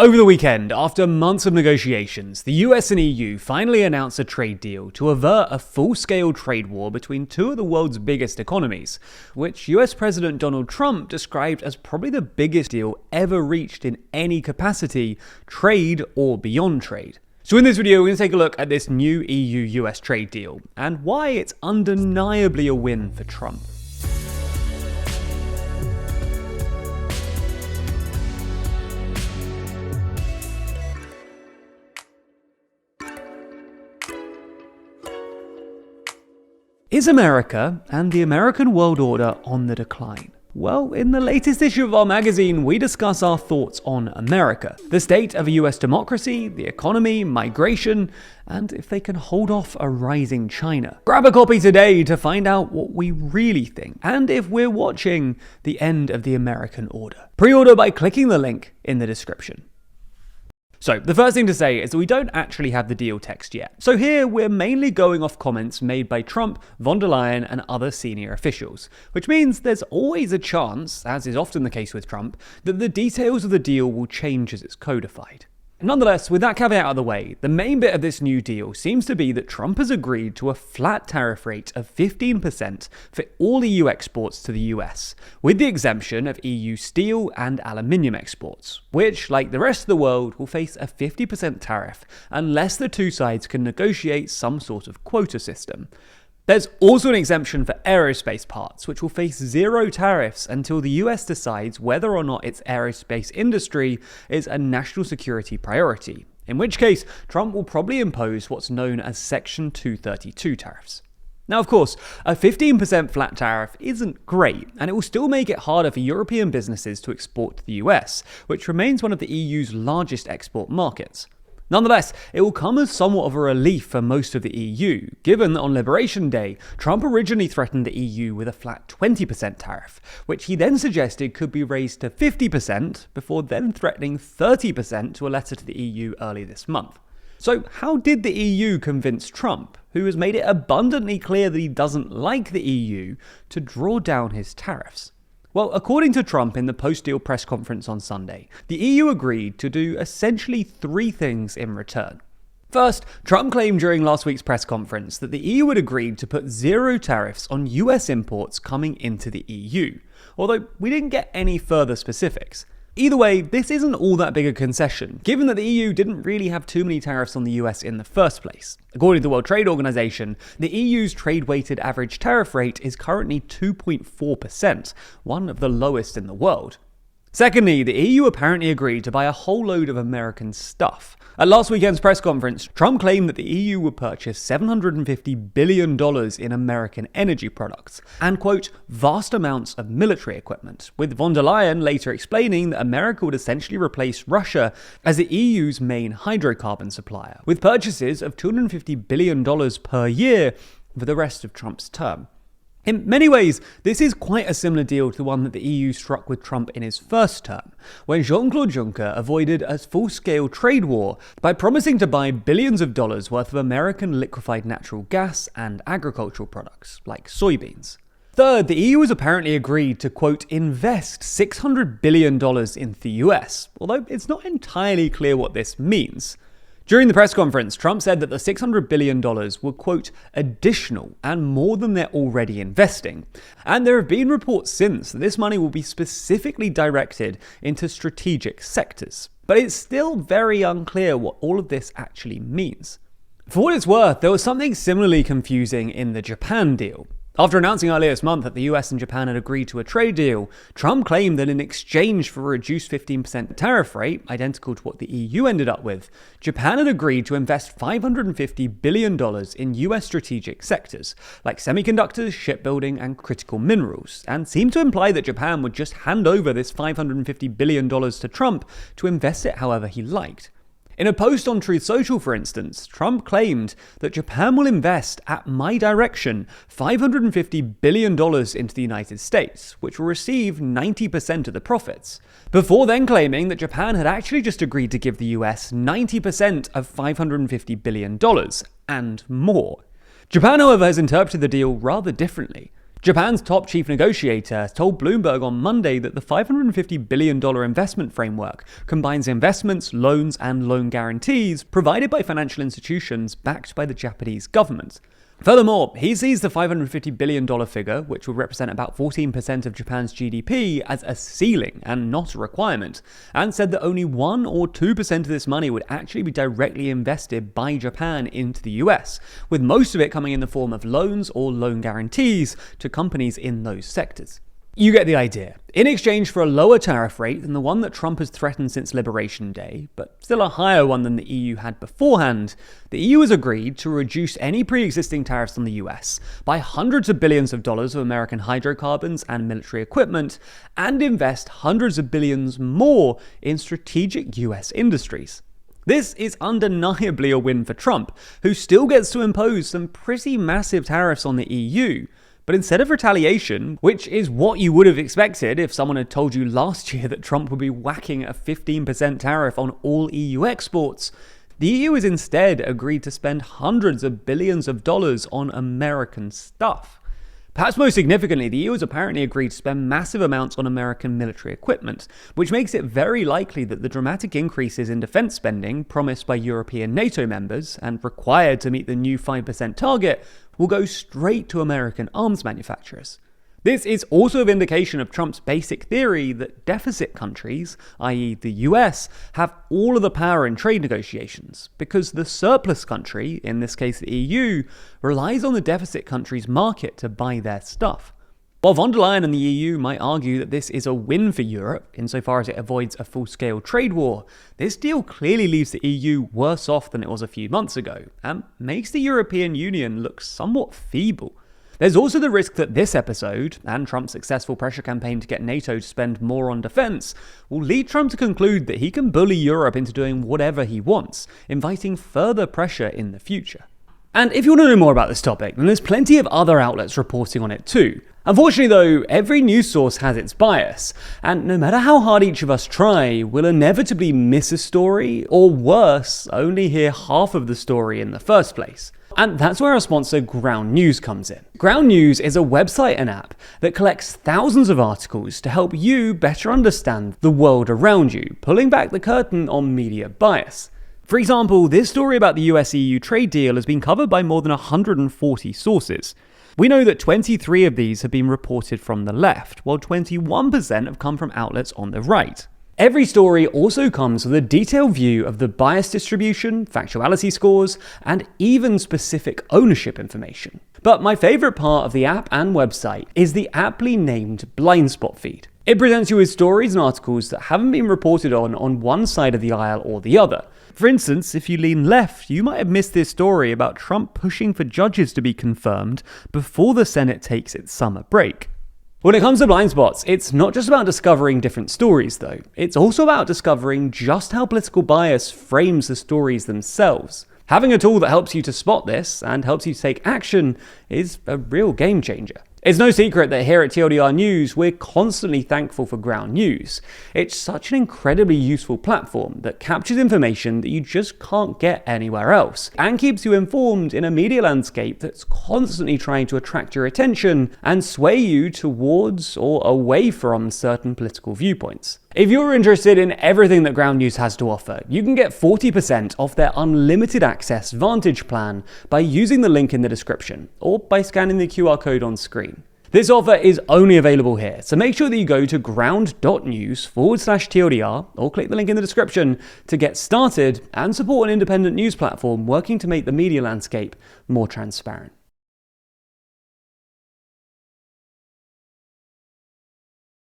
Over the weekend, after months of negotiations, the US and EU finally announced a trade deal to avert a full-scale trade war between two of the world's biggest economies, which US President Donald Trump described as probably the biggest deal ever reached in any capacity, trade or beyond trade. So in this video, we're going to take a look at this new EU-US trade deal and why it's undeniably a win for Trump. Is America and the American world order on the decline? Well, in the latest issue of our magazine, we discuss our thoughts on America, the state of a US democracy, the economy, migration, and if they can hold off a rising China. Grab a copy today to find out what we really think, and if we're watching the end of the American order. Pre-order by clicking the link in the description. So, the first thing to say is that we don't actually have the deal text yet. So here, we're mainly going off comments made by Trump, von der Leyen, and other senior officials, which means there's always a chance, as is often the case with Trump, that the details of the deal will change as it's codified. Nonetheless, with that caveat out of the way, the main bit of this new deal seems to be that Trump has agreed to a flat tariff rate of 15% for all EU exports to the US, with the exemption of EU steel and aluminium exports, which, like the rest of the world, will face a 50% tariff unless the two sides can negotiate some sort of quota system. There's also an exemption for aerospace parts, which will face zero tariffs until the US decides whether or not its aerospace industry is a national security priority, in which case Trump will probably impose what's known as Section 232 tariffs. Now, of course, a 15% flat tariff isn't great, and it will still make it harder for European businesses to export to the US, which remains one of the EU's largest export markets. Nonetheless, it will come as somewhat of a relief for most of the EU, given that on Liberation Day, Trump originally threatened the EU with a flat 20% tariff, which he then suggested could be raised to 50%, before then threatening 30% to a letter to the EU early this month. So how did the EU convince Trump, who has made it abundantly clear that he doesn't like the EU, to draw down his tariffs? Well, according to Trump in the post-deal press conference on Sunday, the EU agreed to do essentially three things in return. First, Trump claimed during last week's press conference that the EU had agreed to put zero tariffs on US imports coming into the EU, although we didn't get any further specifics. Either way, this isn't all that big a concession, given that the EU didn't really have too many tariffs on the US in the first place. According to the World Trade Organization, the EU's trade-weighted average tariff rate is currently 2.4%, one of the lowest in the world. Secondly, the EU apparently agreed to buy a whole load of American stuff. At last weekend's press conference, Trump claimed that the EU would purchase $750 billion in American energy products and, quote, vast amounts of military equipment, with von der Leyen later explaining that America would essentially replace Russia as the EU's main hydrocarbon supplier, with purchases of $250 billion per year for the rest of Trump's term. In many ways, this is quite a similar deal to the one that the EU struck with Trump in his first term, when Jean-Claude Juncker avoided a full-scale trade war by promising to buy billions of dollars worth of American liquefied natural gas and agricultural products, like soybeans. Third, the EU has apparently agreed to, quote, invest $600 billion into the US, although it's not entirely clear what this means. During the press conference, Trump said that the $600 billion were, quote, additional and more than they're already investing. And there have been reports since that this money will be specifically directed into strategic sectors. But it's still very unclear what all of this actually means. For what it's worth, there was something similarly confusing in the Japan deal. After announcing earlier this month that the US and Japan had agreed to a trade deal, Trump claimed that in exchange for a reduced 15% tariff rate, identical to what the EU ended up with, Japan had agreed to invest $550 billion in US strategic sectors, like semiconductors, shipbuilding, and critical minerals, and seemed to imply that Japan would just hand over this $550 billion to Trump to invest it however he liked. In a post on Truth Social, for instance, Trump claimed that Japan will invest, at my direction, $550 billion into the United States, which will receive 90% of the profits, before then claiming that Japan had actually just agreed to give the US 90% of $550 billion, and more. Japan, however, has interpreted the deal rather differently. Japan's top chief negotiator told Bloomberg on Monday that the $550 billion investment framework combines investments, loans, and loan guarantees provided by financial institutions backed by the Japanese government. Furthermore, he sees the $550 billion figure, which would represent about 14% of Japan's GDP, as a ceiling and not a requirement, and said that only 1 or 2% of this money would actually be directly invested by Japan into the US, with most of it coming in the form of loans or loan guarantees to companies in those sectors. You get the idea. In exchange for a lower tariff rate than the one that Trump has threatened since Liberation Day, but still a higher one than the EU had beforehand, the EU has agreed to reduce any pre-existing tariffs on the US by hundreds of billions of dollars of American hydrocarbons and military equipment, and invest hundreds of billions more in strategic US industries. This is undeniably a win for Trump, who still gets to impose some pretty massive tariffs on the EU. But instead of retaliation, which is what you would have expected if someone had told you last year that Trump would be whacking a 15% tariff on all EU exports, the EU has instead agreed to spend hundreds of billions of dollars on American stuff. Perhaps most significantly, the EU has apparently agreed to spend massive amounts on American military equipment, which makes it very likely that the dramatic increases in defense spending promised by European NATO members and required to meet the new 5% target will go straight to American arms manufacturers. This is also a vindication of Trump's basic theory that deficit countries, i.e. the US, have all of the power in trade negotiations, because the surplus country, in this case the EU, relies on the deficit country's market to buy their stuff. While von der Leyen and the EU might argue that this is a win for Europe, insofar as it avoids a full-scale trade war, this deal clearly leaves the EU worse off than it was a few months ago, and makes the European Union look somewhat feeble. There's also the risk that this episode, and Trump's successful pressure campaign to get NATO to spend more on defense, will lead Trump to conclude that he can bully Europe into doing whatever he wants, inviting further pressure in the future. And if you want to know more about this topic, then there's plenty of other outlets reporting on it too. Unfortunately though, every news source has its bias, and no matter how hard each of us try, we'll inevitably miss a story, or worse, only hear half of the story in the first place. And that's where our sponsor Ground News comes in. Ground News is a website and app that collects thousands of articles to help you better understand the world around you, pulling back the curtain on media bias. For example, this story about the US-EU trade deal has been covered by more than 140 sources. We know that 23 of these have been reported from the left, while 21% have come from outlets on the right. Every story also comes with a detailed view of the bias distribution, factuality scores, and even specific ownership information. But my favourite part of the app and website is the aptly named blind spot feed. It presents you with stories and articles that haven't been reported on one side of the aisle or the other. For instance, if you lean left, you might have missed this story about Trump pushing for judges to be confirmed before the Senate takes its summer break. When it comes to blind spots, it's not just about discovering different stories though. It's also about discovering just how political bias frames the stories themselves. Having a tool that helps you to spot this and helps you take action is a real game changer. It's no secret that here at TLDR News, we're constantly thankful for Ground News. It's such an incredibly useful platform that captures information that you just can't get anywhere else, and keeps you informed in a media landscape that's constantly trying to attract your attention and sway you towards or away from certain political viewpoints. If you're interested in everything that Ground News has to offer, you can get 40% off their unlimited access Vantage plan by using the link in the description, or by scanning the QR code on screen. This offer is only available here, so make sure that you go to ground.news/TLDR or click the link in the description to get started and support an independent news platform working to make the media landscape more transparent.